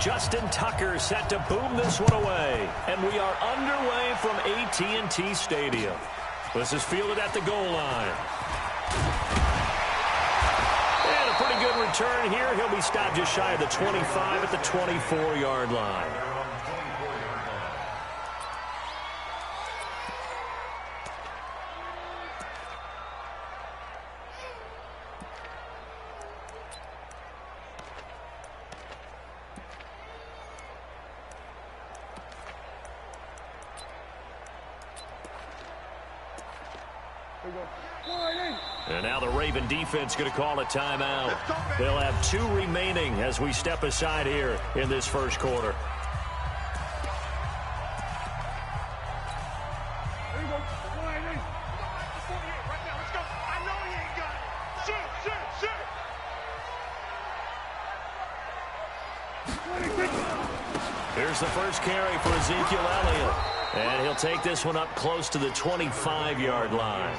Justin Tucker set to boom this one away. And we are underway from AT&T Stadium. This is fielded at the goal line. And a pretty good return here. He'll be stopped just shy of the 25 at the 24-yard line. And now the Raven defense going to call a timeout. They'll have 2 remaining as we step aside here in this first quarter. Here's the first carry for Ezekiel Elliott. And he'll take this one up close to the 25-yard line.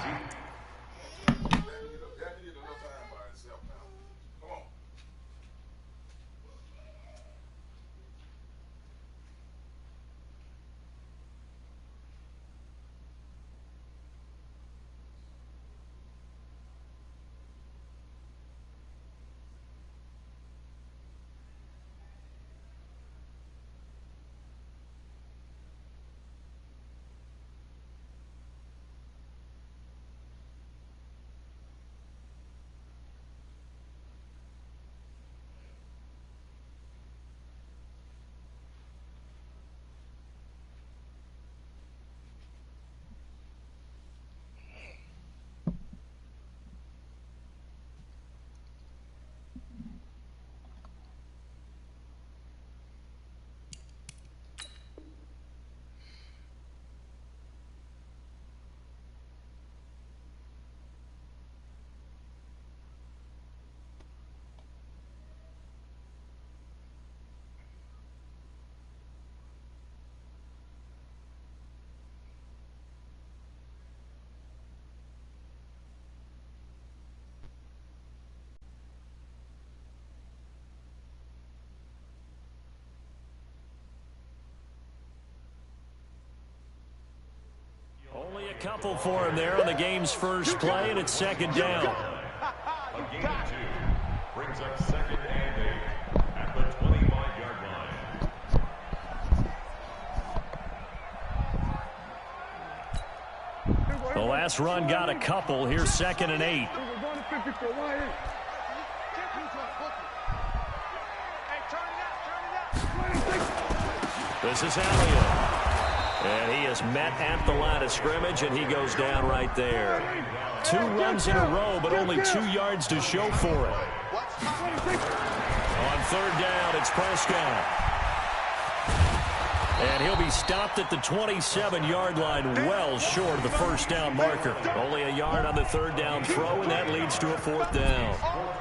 Only a couple for him there on the game's first play, and it's second down. A gain of 2 brings up second and 8 at the 25-yard line. The last run got a couple. Here's second and 8. This is Elliott. And he is met at the line of scrimmage, and he goes down right there. 2 runs in a row, but only 2 yards to show for it. On third down, it's Prescott. And he'll be stopped at the 27-yard line, well short of the first down marker. Only a yard on the third down throw, and that leads to a fourth down.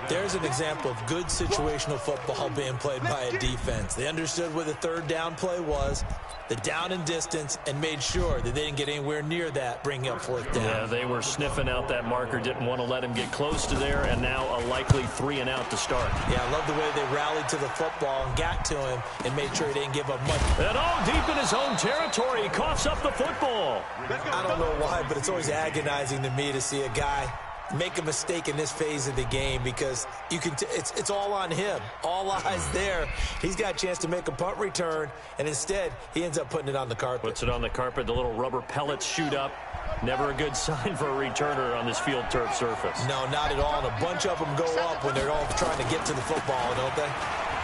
There's an example of good situational football being played by a defense. They understood where the third down play was, the down and distance, and made sure that they didn't get anywhere near that, bringing up fourth down. Yeah, they were sniffing out that marker, didn't want to let him get close to there, and now a likely 3 and out to start. Yeah, I love the way they rallied to the football and got to him and made sure he didn't give up much. And deep in his own territory, he coughs up the football. I don't know why, but it's always agonizing to me to see a guy make a mistake in this phase of the game, because you can it's all on him. All eyes there. He's got a chance to make a punt return, and instead he ends up putting it on the carpet. Puts it on the carpet. The little rubber pellets shoot up. Never a good sign for a returner on this field turf surface. No, not at all. And a bunch of them go up when they're all trying to get to the football, don't they?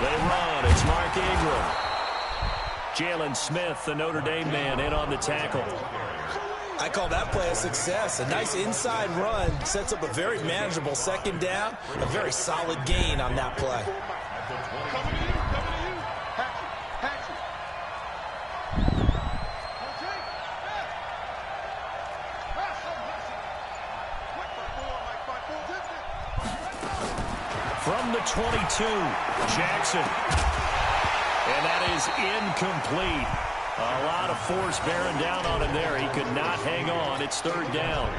They run. It's Mark Ingram. Jalen Smith, the Notre Dame man, in on the tackle. I call that play a success. A nice inside run sets up a very manageable second down. A very solid gain on that play. From the 22, Jackson. And that is incomplete. A lot of force bearing down on him there. He could not hang on. It's third down.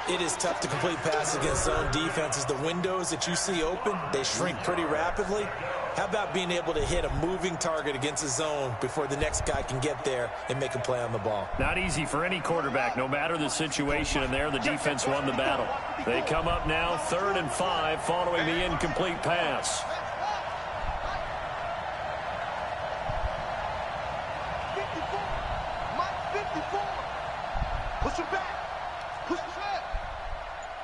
It is tough to complete passes against zone defenses. The windows that you see open, they shrink pretty rapidly. How about being able to hit a moving target against a zone before the next guy can get there and make a play on the ball? Not easy for any quarterback, no matter the situation, and there the defense won the battle. They come up now 3rd and 5 following the incomplete pass. Push him back. Push him back.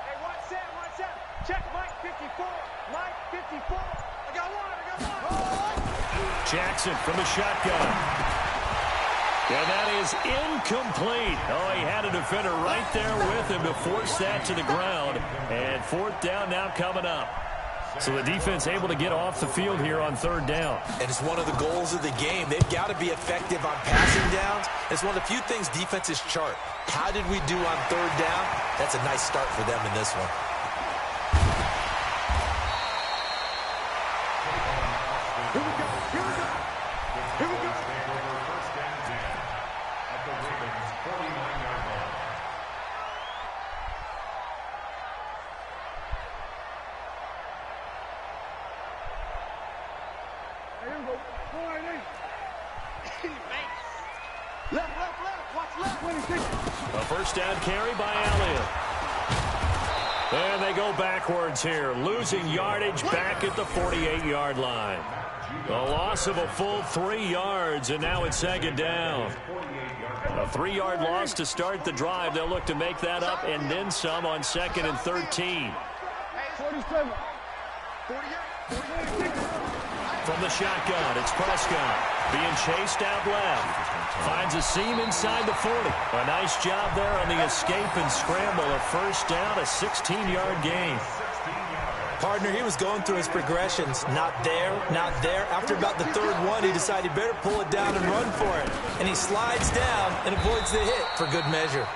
Hey, watch that. Check Mike 54. Mike 54. I got one. Jackson from the shotgun. And that is incomplete. Oh, he had a defender right there with him to force that to the ground. And 4th down now coming up. So the defense able to get off the field here on 3rd down. And it's one of the goals of the game. They've got to be effective on passing downs. It's one of the few things defenses chart. How did we do on 3rd down? That's a nice start for them in this one. Here we go. First down 10 at the Ravens' 49-yard line. Here we go. 4-8. Left. Watch left. 26. A first down carry by Elliott. And they go backwards here, losing yardage back at the 48-yard line. A loss of a full 3 yards, and now it's 2nd down. A 3-yard loss to start the drive. They'll look to make that up and then some on 2nd and 13. 47. 48. From the shotgun, it's Prescott being chased out left. Finds a seam inside the 40. A nice job there on the escape and scramble. A first down, a 16-yard gain. Partner, he was going through his progressions. Not there. After about the 3rd one, he decided he better pull it down and run for it. And he slides down and avoids the hit for good measure.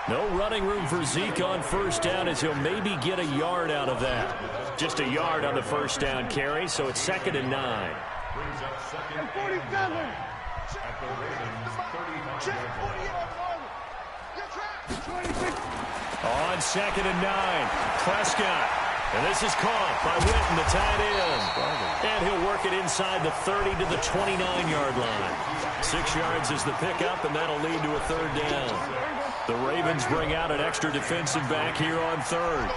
No running room for Zeke on first down as he'll maybe get a yard out of that. Just a yard on the first down carry, so it's 2nd and 9. Brings up 2nd and 9 at the Ravens' 35-yard line. On 2nd and 9, Prescott. And this is caught by Witten, the tight end. And he'll work it inside the 30 to the 29-yard line. 6 yards is the pickup, and that'll lead to a 3rd down. The Ravens bring out an extra defensive back here on 3rd.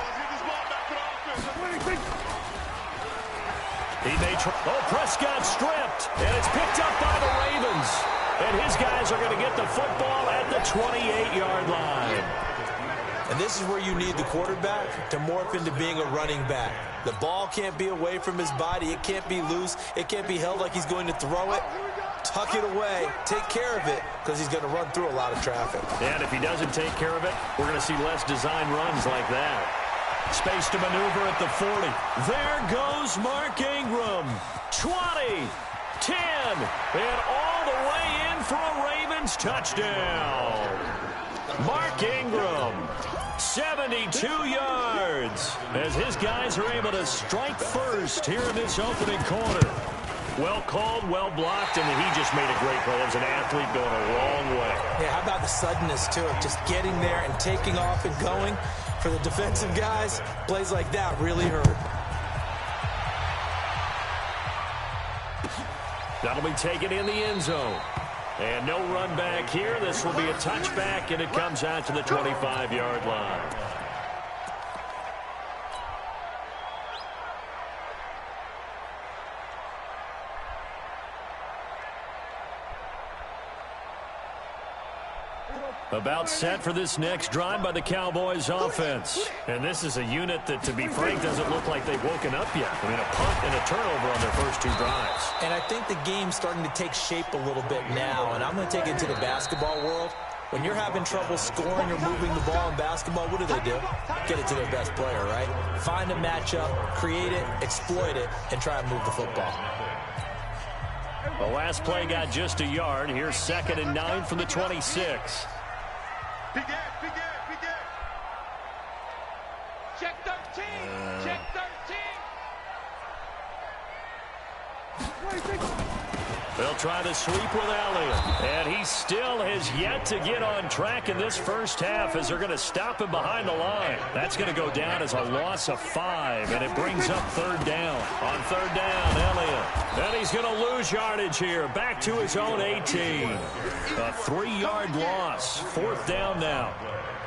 Prescott stripped, and it's picked up by the Ravens. And his guys are going to get the football at the 28-yard line. And this is where you need the quarterback to morph into being a running back. The ball can't be away from his body. It can't be loose. It can't be held like he's going to throw it. Tuck it away. Take care of it because he's going to run through a lot of traffic. And if he doesn't take care of it, we're going to see less design runs like that. Space to maneuver at the 40. There goes Mark Ingram. 20, 10, and all the way in for a Ravens touchdown. Mark Ingram, 72 yards, as his guys are able to strike first here in this opening quarter. Well called, well blocked, and he just made a great play as an athlete going a long way. Yeah, how about the suddenness to it? Just getting there and taking off and going. For the defensive guys, plays like that really hurt. That'll be taken in the end zone. And no run back here. This will be a touchback, and it comes out to the 25-yard line. About set for this next drive by the Cowboys offense. And this is a unit that, to be frank, doesn't look like they've woken up yet. I mean, a punt and a turnover on their first 2 drives. And I think the game's starting to take shape a little bit now. And I'm going to take it to the basketball world. When you're having trouble scoring or moving the ball in basketball, what do? Get it to their best player, right? Find a matchup, create it, exploit it, and try and move the football. The last play got just a yard. Here's 2nd and 9 from the 26. Begin. Check 13. Check 13. 26. They'll try the sweep with Elliott. And he still has yet to get on track in this first half as they're going to stop him behind the line. That's going to go down as a loss of 5, and it brings up third down. On third down, Elliott. And he's going to lose yardage here. Back to his own 18. A 3-yard loss. Fourth down now.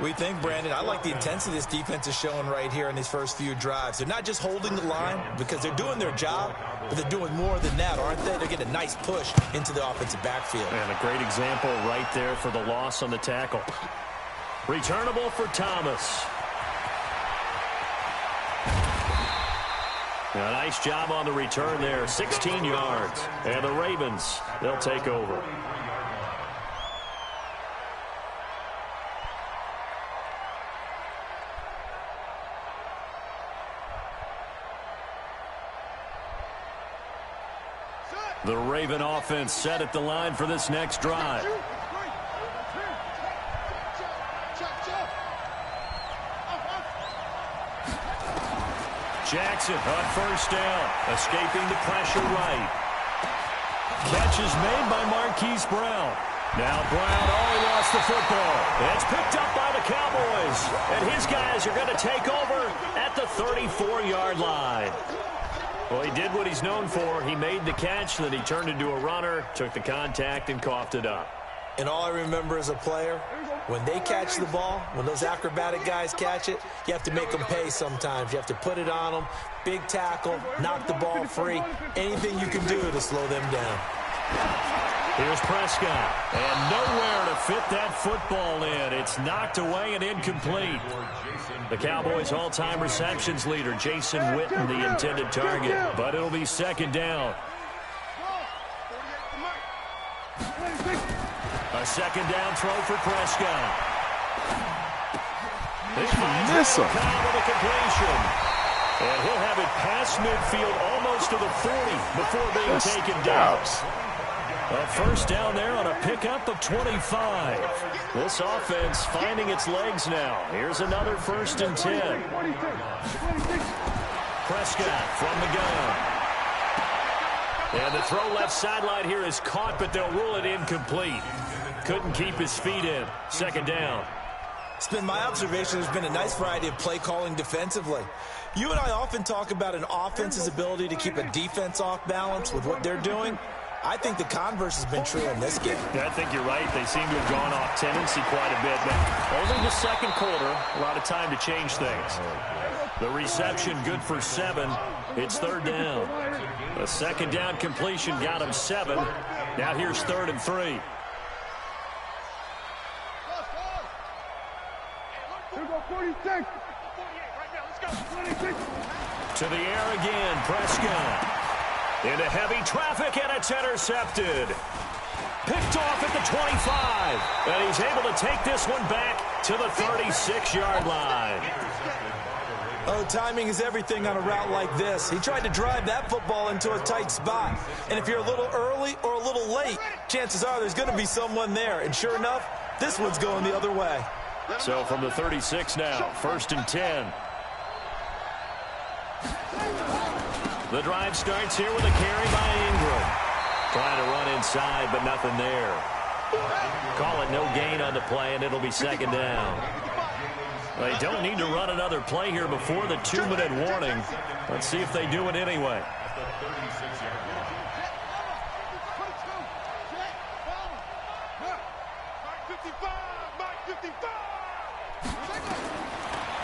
We think, Brandon, I like the intensity this defense is showing right here in these first few drives. They're not just holding the line because they're doing their job, but they're doing more than that, aren't they? They're getting a nice push into the offensive backfield. And a great example right there for the loss on the tackle. Returnable for Thomas. A nice job on the return there. 16 yards. And the Ravens, they'll take over. The Raven offense set at the line for this next drive. Jackson on first down, escaping the pressure right. Catch is made by Marquise Brown. Now Brown, he lost the football. It's picked up by the Cowboys. And his guys are going to take over at the 34-yard line. Well, he did what he's known for. He made the catch, then he turned into a runner, took the contact, and coughed it up. And all I remember as a player, when they catch the ball, when those acrobatic guys catch it, you have to make them pay sometimes. You have to put it on them, big tackle, knock the ball free, anything you can do to slow them down. Here's Prescott, and nowhere to fit that football in. It's knocked away and incomplete. The Cowboys' all-time receptions leader, Jason Witten, the intended target, but it'll be second down. A second down throw for Prescott. Miss him. With a completion. And he'll have it past midfield almost to the 40 before being taken down. A first down there on a pickup of 25. This offense finding its legs now. Here's another 1st and 10. Prescott from the gun. And the throw left sideline here is caught, but they'll rule it incomplete. Couldn't keep his feet in. Second down. It's been my observation there's been a nice variety of play calling defensively. You and I often talk about an offense's ability to keep a defense off balance with what they're doing. I think the converse has been true in this game. Yeah, I think you're right. They seem to have gone off tendency quite a bit, but only the second quarter, a lot of time to change things. The reception good for 7. It's third down. A second down completion got him 7. Now here's 3rd and 3. To the air again, Prescott. Into heavy traffic, and it's intercepted. Picked off at the 25. And he's able to take this one back to the 36-yard line. Oh, timing is everything on a route like this. He tried to drive that football into a tight spot. And if you're a little early or a little late, chances are there's going to be someone there. And sure enough, this one's going the other way. So from the 36 now, 1st and 10. The drive starts here with a carry by Ingram. Trying to run inside, but nothing there. Call it no gain on the play, and it'll be second down. They don't need to run another play here before the 2-minute warning. Let's see if they do it anyway.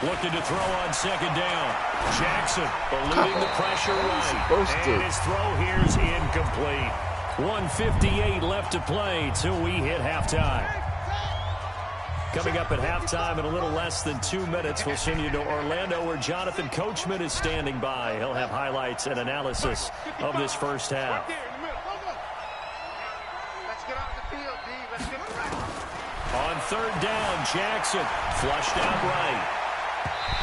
Looking to throw on second down. Jackson eluding the pressure right. And his throw here is incomplete. 1:58 left to play till we hit halftime. Coming up at halftime in a little less than 2 minutes, we'll send you to Orlando where Jonathan Coachman is standing by. He'll have highlights and analysis of this first half. On third down, Jackson flushed out right.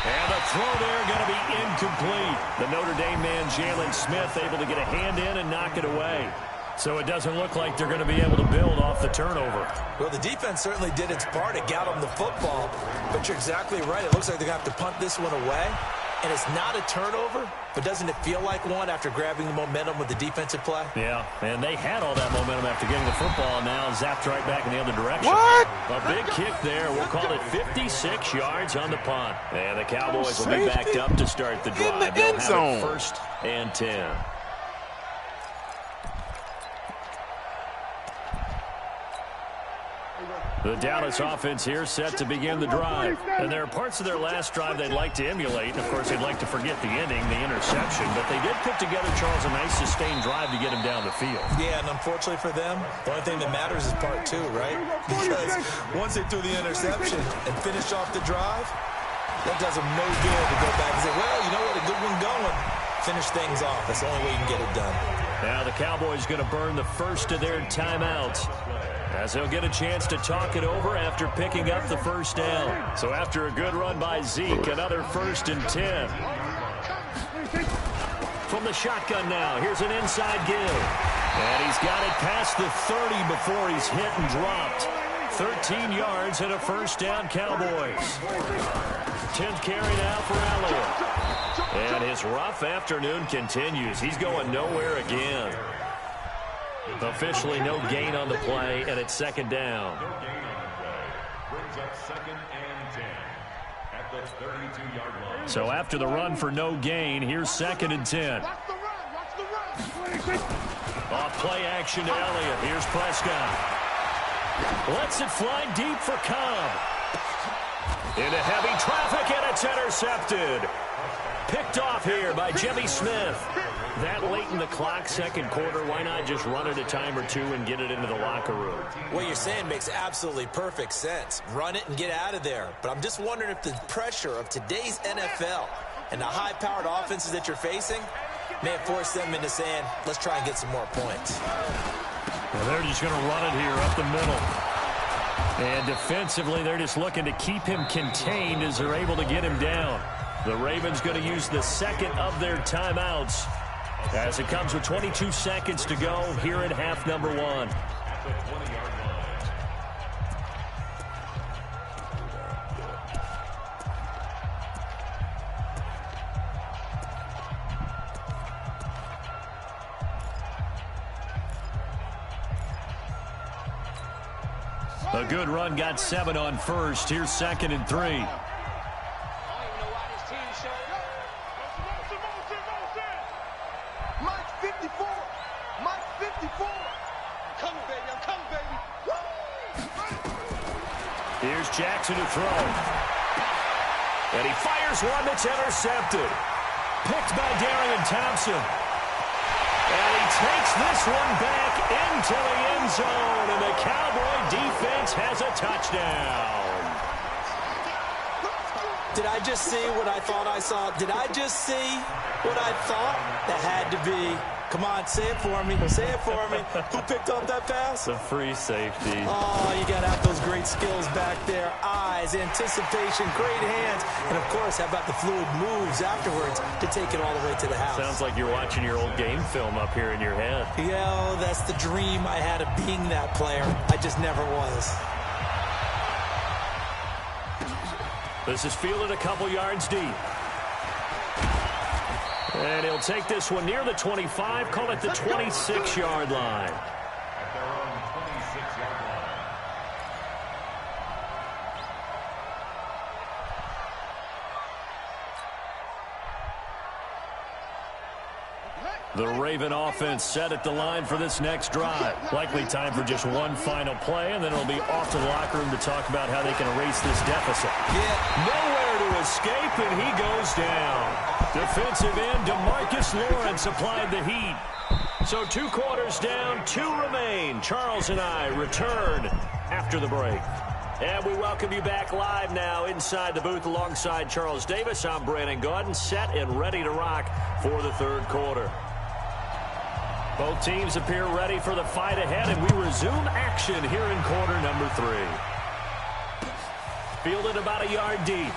And the throw there going to be incomplete. The Notre Dame man, Jalen Smith, able to get a hand in and knock it away. So it doesn't look like they're going to be able to build off the turnover. Well, the defense certainly did its part. It got them the football. But you're exactly right. It looks like they're going to have to punt this one away. And it's not a turnover. but doesn't it feel like one after grabbing the momentum with the defensive play? Yeah, and they had all that momentum after getting the football, and now zapped right back in the other direction. What? A big kick there. We'll call it 56 yards on the punt. And the Cowboys will be backed up to start the drive. In the They'll end zone. have it 1st and 10. The Dallas offense here set to begin the drive. And there are parts of their last drive they'd like to emulate. And, of course, they'd like to forget the ending, the interception. But they did put together, Charles, a nice sustained drive to get him down the field. Yeah, and unfortunately for them, the only thing that matters is part 2, right? Because once they threw the interception and finished off the drive, that does them no good to go back and say, well, you know what, a good one going. Finish things off. That's the only way you can get it done. Now the Cowboys going to burn the first of their timeouts, as they'll get a chance to talk it over after picking up the first down. So after a good run by Zeke, another 1st and 10. From the shotgun now, here's an inside give. And he's got it past the 30 before he's hit and dropped. 13 yards and a 1st down, Cowboys. 10th carry now for Elliott. And his rough afternoon continues. He's going nowhere again. Officially no gain on the play, and it's 2nd down. No gain on the play. Brings up 2nd and 10 at the 32-yard line. So after the run for no gain, here's 2nd and 10. Watch the run. Watch the run. Off play action to Elliott. Here's Prescott. Lets it fly deep for Cobb. Into heavy traffic, and it's intercepted. Picked off here by Jimmy Smith. That late in the clock, 2nd quarter, why not just run it a time or 2 and get it into the locker room? What you're saying makes absolutely perfect sense. Run it and get out of there. But I'm just wondering if the pressure of today's NFL and the high-powered offenses that you're facing may have forced them into saying, let's try and get some more points. Well, they're just going to run it here up the middle. And defensively, they're just looking to keep him contained as they're able to get him down. The Ravens going to use the 2nd of their timeouts as it comes with 22 seconds to go here in half number 1. At the 20-yard A good run got 7 on 1st. Here's 2nd and 3. Mike 54. Mike 54. I'm coming, baby. I'm coming, baby. Here's Jackson to throw. And he fires one that's intercepted. Picked by Darian Thompson. And he takes this one back into the end zone. And the Cowboy defense has a touchdown. Did I just see what I thought I saw? Did I just see what I thought? That had to be. Come on, say it for me. Say it for me. Who picked up that pass? The free safety. Oh, you got to have those great skills back there. Eyes, anticipation, great hands. And, of course, how about the fluid moves afterwards to take it all the way to the house? Sounds like you're watching your old game film up here in your head. Yo, that's the dream I had of being that player. I just never was. This is fielded a couple yards deep. And he'll take this one near the 25, call it the 26-yard line. at their own 26-yard line. The Raven offense set at the line for this next drive. Likely time for just one final play, and then it'll be off to the locker room to talk about how they can erase this deficit. Yeah. Nowhere to escape, and he goes down. Defensive end DeMarcus Lawrence applied the heat. So 2 quarters down, 2 remain. Charles and I return after the break. And we welcome you back live now inside the booth alongside Charles Davis. I'm Brandon Gaudin, set and ready to rock for the 3rd quarter. Both teams appear ready for the fight ahead, and we resume action here in quarter number 3. Fielded about a yard deep.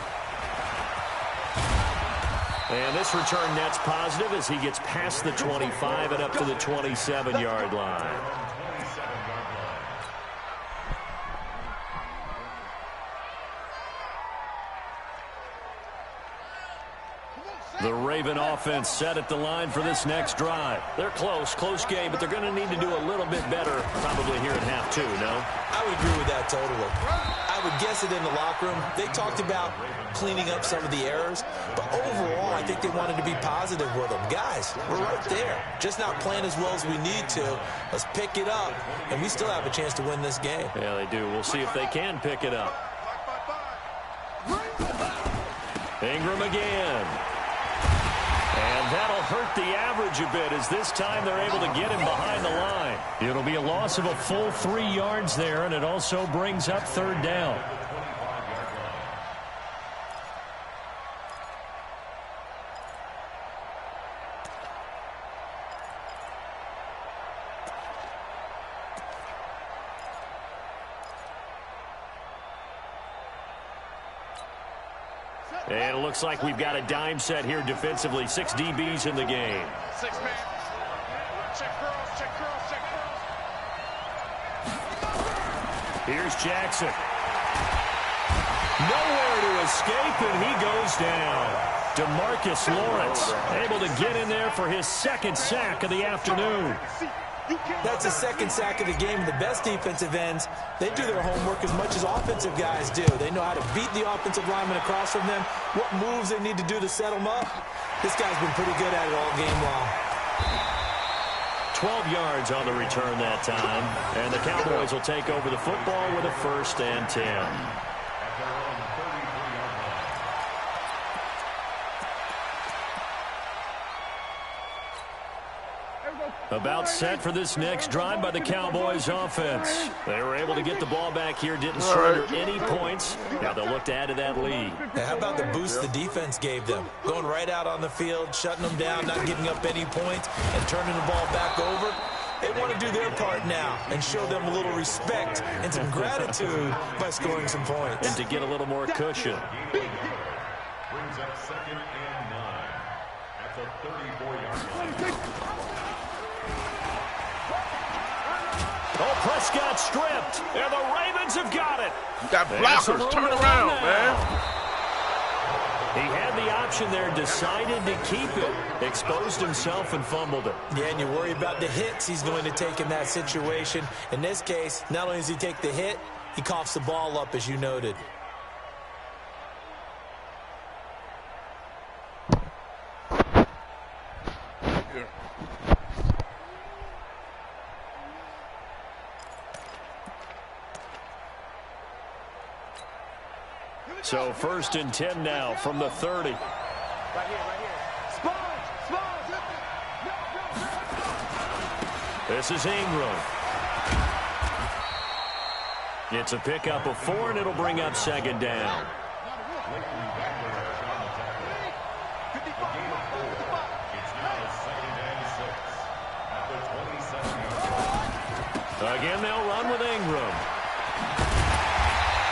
And this return net's positive as he gets past the 25 and up to the 27-yard line. The Raven offense set at the line for this next drive. They're close game, but they're going to need to do a little bit better probably here in half two, no? I would agree with that totally. I would guess it in the locker room. They talked about cleaning up some of the errors, but overall, I think they wanted to be positive with them. Guys, we're right there. Just not playing as well as we need to. Let's pick it up, and we still have a chance to win this game. Yeah, they do. We'll see if they can pick it up. Ingram again. And that'll hurt the average a bit as this time they're able to get him behind the line. It'll be a loss of a full 3 yards there, and it also brings up third down. And it looks like we've got a dime set here defensively. 6 DBs in the game. 6 man. Check girls, check girls, check girls. Here's Jackson. Nowhere to escape, and he goes down. DeMarcus Lawrence able to get in there for his second sack of the afternoon. That's a second sack of the game. The best defensive ends, they do their homework as much as offensive guys do. They know how to beat the offensive lineman across from them, what moves they need to do to set them up. This guy's been pretty good at it all game long. 12 yards on the return that time, and the Cowboys will take over the football with a 1st and 10. About set for this next drive by the Cowboys offense. They were able to get the ball back here, didn't surrender any points. Now they'll look to add to that lead. Now, how about the boost the defense gave them? Going right out on the field, shutting them down, not giving up any points, and turning the ball back over. They want to do their part now and show them a little respect and some gratitude by scoring some points. And to get a little more cushion. Brings up 2nd and 9 at the 34-yard line. Oh, Prescott stripped, and the Ravens have got it. You got blockers. Turn around, man. He had the option there, decided to keep it, exposed himself and fumbled it. Yeah, and you worry about the hits he's going to take in that situation. In this case, not only does he take the hit, he coughs the ball up, as you noted. So 1st and 10 now from the 30. Right here. Sponge. This is Ingram. It's a pickup of 4, and it'll bring up 2nd down. Again, they'll run with Ingram.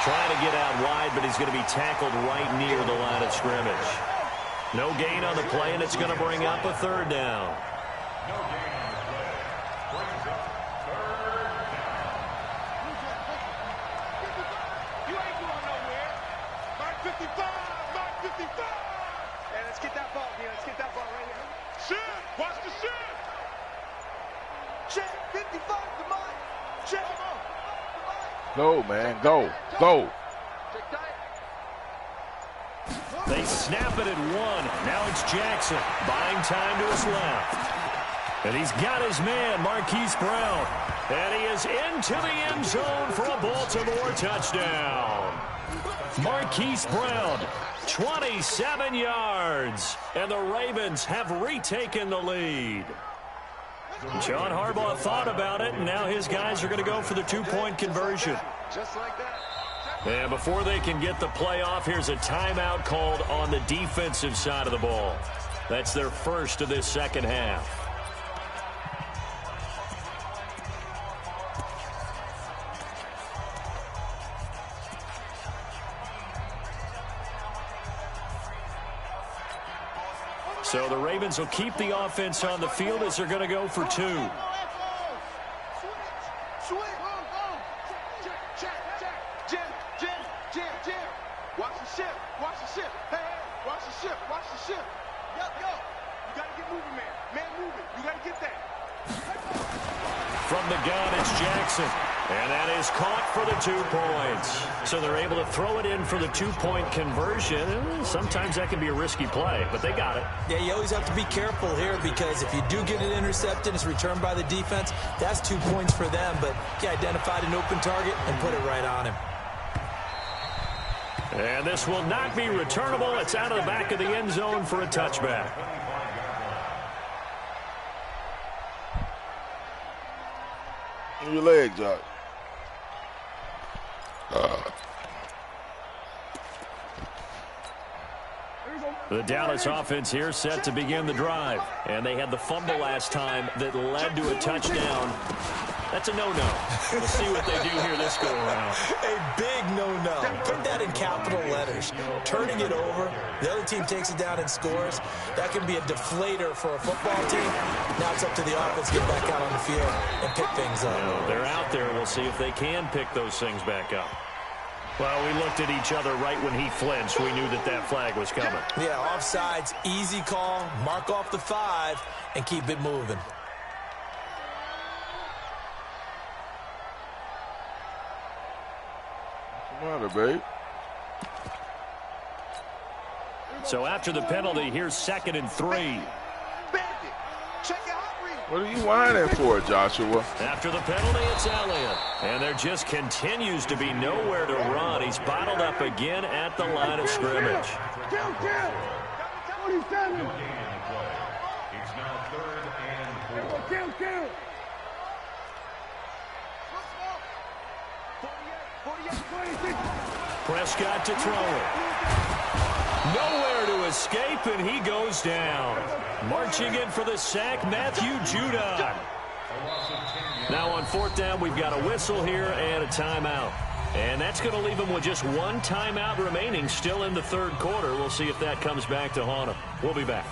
Trying to get out wide, but he's going to be tackled right near the line of scrimmage. No gain on the play, and it's going to bring up a 3rd down. No gain on the play. Brings up 3rd down. You ain't going nowhere. Mark 55. Hey, let's get that ball here. Let's get that ball right here. Shit! Watch the shit! Check. 55 to mine. Check. Go, man. Go. Check tight. They snap it at 1. Now it's Jackson buying time to his left. And he's got his man, Marquise Brown. And he is into the end zone for a Baltimore touchdown. Marquise Brown, 27 yards. And the Ravens have retaken the lead. John Harbaugh thought about it, and now his guys are going to go for the 2-point conversion. Just like that. And before they can get the play off, here's a timeout called on the defensive side of the ball. That's their first of this second half. So the Ravens will keep the offense on the field as they're going to go for 2. Switch. Jim. Watch the ship. Hey, watch the ship. from the gun, it's Jackson. And that is caught for the 2 points. So they're able to throw it in for the 2-point conversion. Sometimes that can be a risky play, but they got it. Yeah, you always have to be careful here because if you do get it intercepted, it's returned by the defense. That's 2 points for them, but he identified an open target and put it right on him. And this will not be returnable. It's out of the back of the end zone for a touchback. Your leg, Josh. The Dallas offense here set to begin the drive. And they had the fumble last time that led to a touchdown. That's a no-no. We'll see what they do here this go-around. A big no-no. Put that in capital letters. Turning it over, the other team takes it down and scores. That can be a deflator for a football team. Now it's up to the offense to get back out on the field and pick things up. They're out there. We'll see if they can pick those things back up. Well, we looked at each other right when he flinched. We knew that that flag was coming. Yeah, offsides, easy call. Mark off the 5 and keep it moving. What's the matter, babe? So after the penalty, here's 2nd and 3. What are you whining for, Joshua? After the penalty, it's Elliott. And there just continues to be nowhere to run. He's bottled up again at the line of scrimmage. It's now 3rd and 4. Prescott to throw it. Nowhere to escape, and he goes down. Marching in for the sack, Matthew Judon. Now on 4th down, we've got a whistle here and a timeout. And that's going to leave him with just 1 timeout remaining still in the 3rd quarter. We'll see if that comes back to haunt him. We'll be back.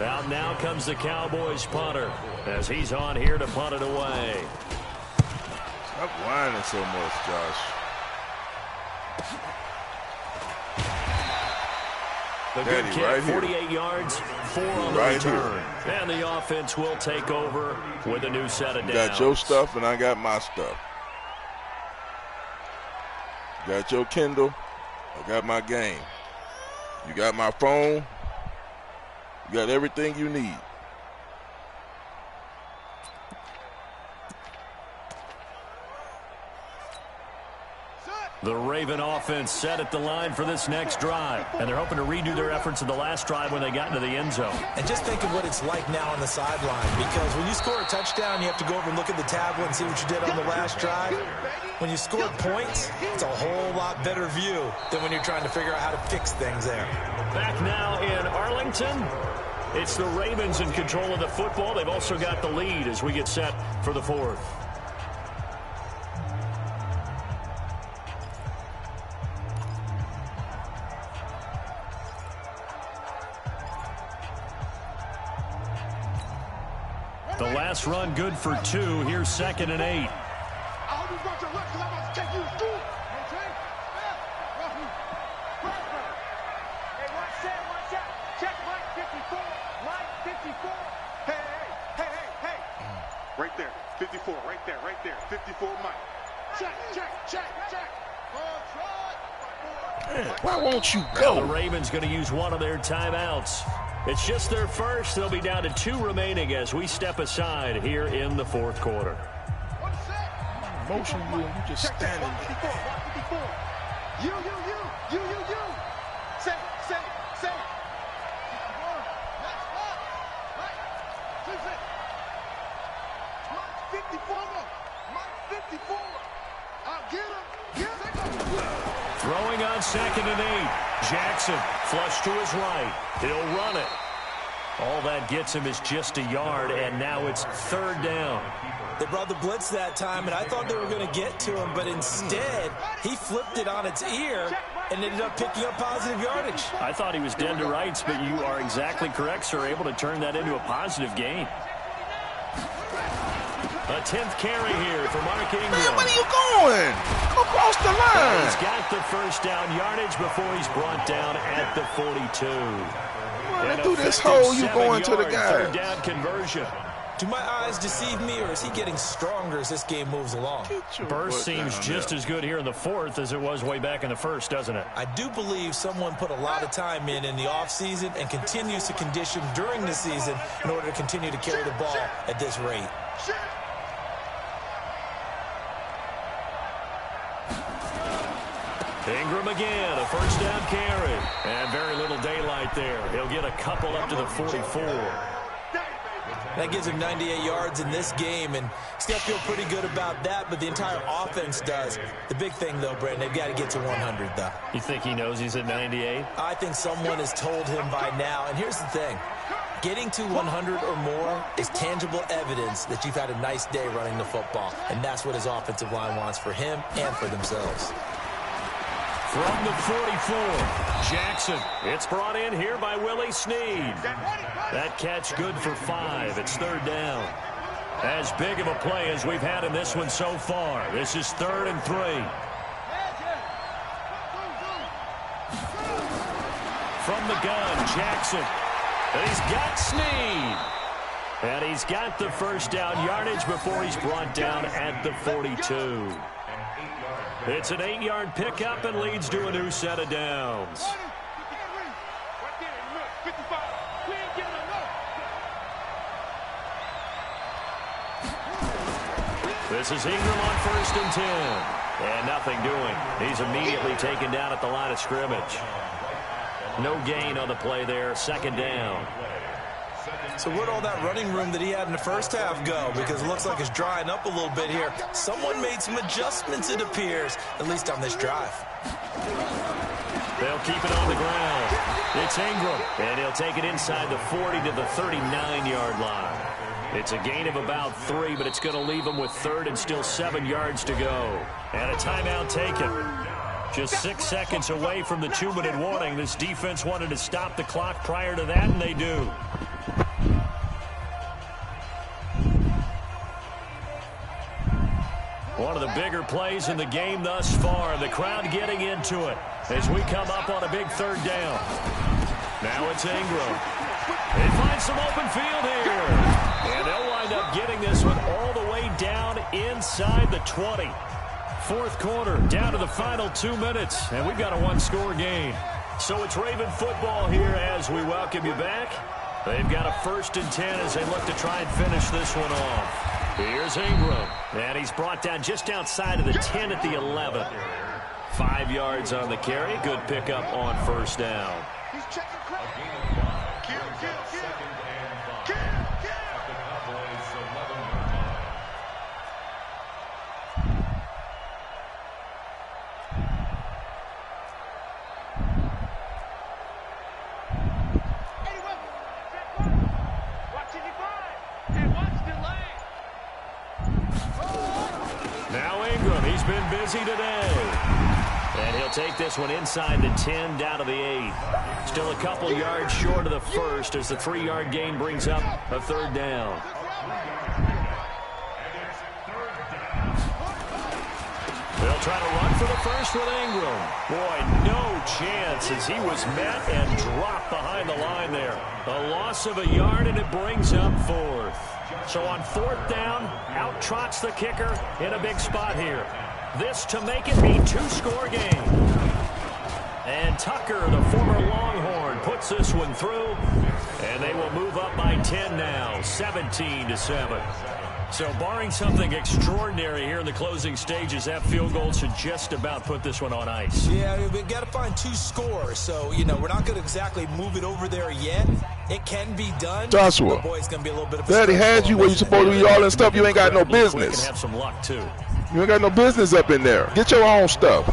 Out now comes the Cowboys punter as he's on here to punt it away. Stop whining so much, Josh. The good kick, right 48 yards, 4 on the return. And the offense will take over with a new set of downs. You got your stuff and I got my stuff. You got your Kindle, I got my game. You got my phone, you got everything you need. The Raven offense set at the line for this next drive. And they're hoping to redo their efforts in the last drive when they got into the end zone. And just think of what it's like now on the sideline. Because when you score a touchdown, you have to go over and look at the tablet and see what you did on the last drive. When you score points, it's a whole lot better view than when you're trying to figure out how to fix things there. Back now in Arlington. It's the Ravens in control of the football. They've also got the lead as we get set for the 4th. The last run good for 2. Here's 2nd and 8. I hope you brought your luck because I'm about to take you to school. Okay? Hey, watch that, watch out. Check Mike 54. Mike 54. Hey. Right there. 54, right there. 54 Mike. Check. Man, why won't you Well, the go? Ravens going to use one of their timeouts. It's just their first. They'll be down to 2 remaining as we step aside here in the 4th quarter. Motion you, you just standing there. 54. You. Say. Next spot. Right. Mike 54. Mike 54. I'll get him. Throwing on 2nd and 8. Jackson flush to his right. He'll run it. All that gets him is just a yard, and now it's 3rd down. They brought the blitz that time, and I thought they were going to get to him, but instead, he flipped it on its ear and ended up picking up positive yardage. I thought he was dead to rights, but you are exactly correct, sir. Able to turn that into a positive gain. A 10th carry here for Mark Ingram. Man, where are you going? Go across the line. He's got the 1st down yardage before he's brought down at the 42. Through this hole, you going to the guy. 3rd down conversion. Do my eyes deceive me, or is he getting stronger as this game moves along? Burst seems just as good here in the fourth as it was way back in the first, doesn't it? I do believe someone put a lot of time in the offseason and continues to condition during the season in order to continue to carry the ball at this rate. Ingram again, a first down carry. And very little daylight there. He'll get a couple up to the 44. That gives him 98 yards in this game, and he's got to feel pretty good about that, but the entire offense does. The big thing, though, Brandon, they've got to get to 100, though. You think he knows he's at 98? I think someone has told him by now, and here's the thing. Getting to 100 or more is tangible evidence that you've had a nice day running the football, and that's what his offensive line wants for him and for themselves. From the 44, Jackson. It's brought in here by Willie Snead. That catch good for 5. It's third down. As big of a play as we've had in this one so far. This is 3rd and 3. From the gun, Jackson. And he's got Snead. And he's got the first down yardage before he's brought down at the 42. It's an 8-yard pickup and leads to a new set of downs. This is Ingram on 1st and 10. And nothing doing. He's immediately taken down at the line of scrimmage. No gain on the play there. 2nd down. So where'd all that running room that he had in the first half go? Because it looks like it's drying up a little bit here. Someone made some adjustments, it appears, at least on this drive. They'll keep it on the ground. It's Ingram, and he'll take it inside the 40 to the 39-yard line. It's a gain of about 3, but it's going to leave him with 3rd and still 7 yards to go. And a timeout taken. Just 6 seconds away from the 2-minute warning. This defense wanted to stop the clock prior to that, and they do. One of the bigger plays in the game thus far. The crowd getting into it as we come up on a big 3rd down. Now it's Ingram. They find some open field here. And they'll wind up getting this one all the way down inside the 20. 4th quarter, down to the final 2 minutes. And we've got a 1-score game. So it's Raven football here as we welcome you back. They've got a 1st and 10 as they look to try and finish this one off. Here's Ingram, and he's brought down just outside of the 10 at the 11. 5 yards on the carry. Good pickup on 1st down. He's checking crowd. Now Ingram, he's been busy today. And he'll take this one inside the 10 down to the 8. Still a couple yards short of the 1st as the 3-yard gain brings up a 3rd down. They'll try to run for the 1st with Ingram. Boy, no chance as he was met and dropped behind the line there. A loss of a yard, and it brings up 4th. So on 4th down, out trots the kicker in a big spot here. This to make it a 2-score game. And Tucker, the former Longhorn, puts this one through. And they will move up by 10 now, 17-7. So barring something extraordinary here in the closing stages, that field goal should just about put this one on ice. Yeah, we've got to find 2 scores. So, you know, we're not going to exactly move it over there yet. It can be done. Joshua, but boy, it's going to be a little bit of a Daddy had you where you supposed to be all that stuff. You ain't got no We business. can have some luck, too. You ain't got no business up in there. Get your own stuff.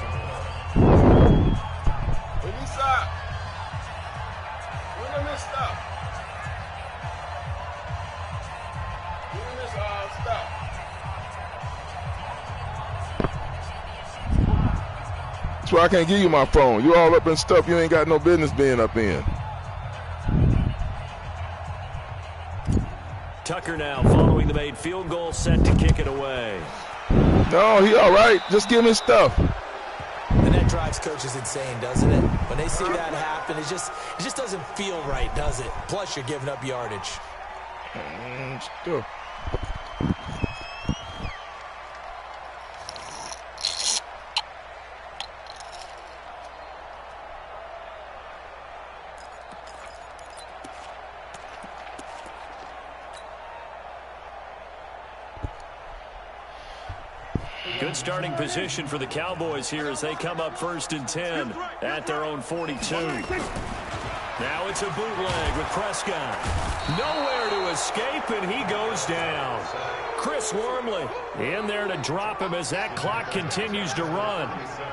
That's why I can't give you my phone. You all up in stuff you ain't got no business being up in. Tucker now following the made field goal, set to kick it away. No, he all right. Just give him his stuff. And that drives coaches insane, doesn't it? When they see that happen, it just doesn't feel right, does it? Plus, you're giving up yardage. Still. Good starting position for the Cowboys here as they come up 1st and 10 at their own 42. Now it's a bootleg with Prescott. Nowhere to escape, and he goes down. Chris Wormley in there to drop him as that clock continues to run.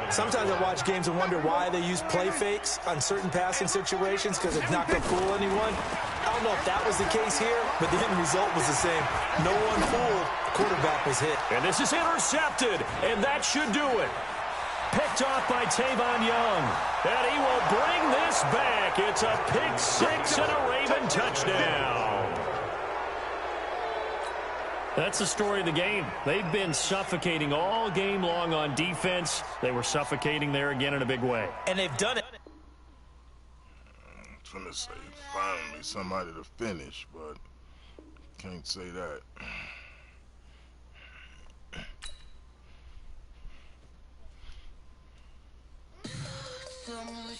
Sometimes I watch games and wonder why they use play fakes on certain passing situations, because it's not going to fool anyone. I don't know if that was the case here, but the end result was the same. No one fooled. Quarterback was hit. And this is intercepted, and that should do it. Picked off by Tavon Young. And he will bring this back. It's a pick six and a Raven touchdown. That's the story of the game. They've been suffocating all game long on defense. They were suffocating there again in a big way. And they've done it. I'm trying to say finally somebody to finish, but can't say that. Some of the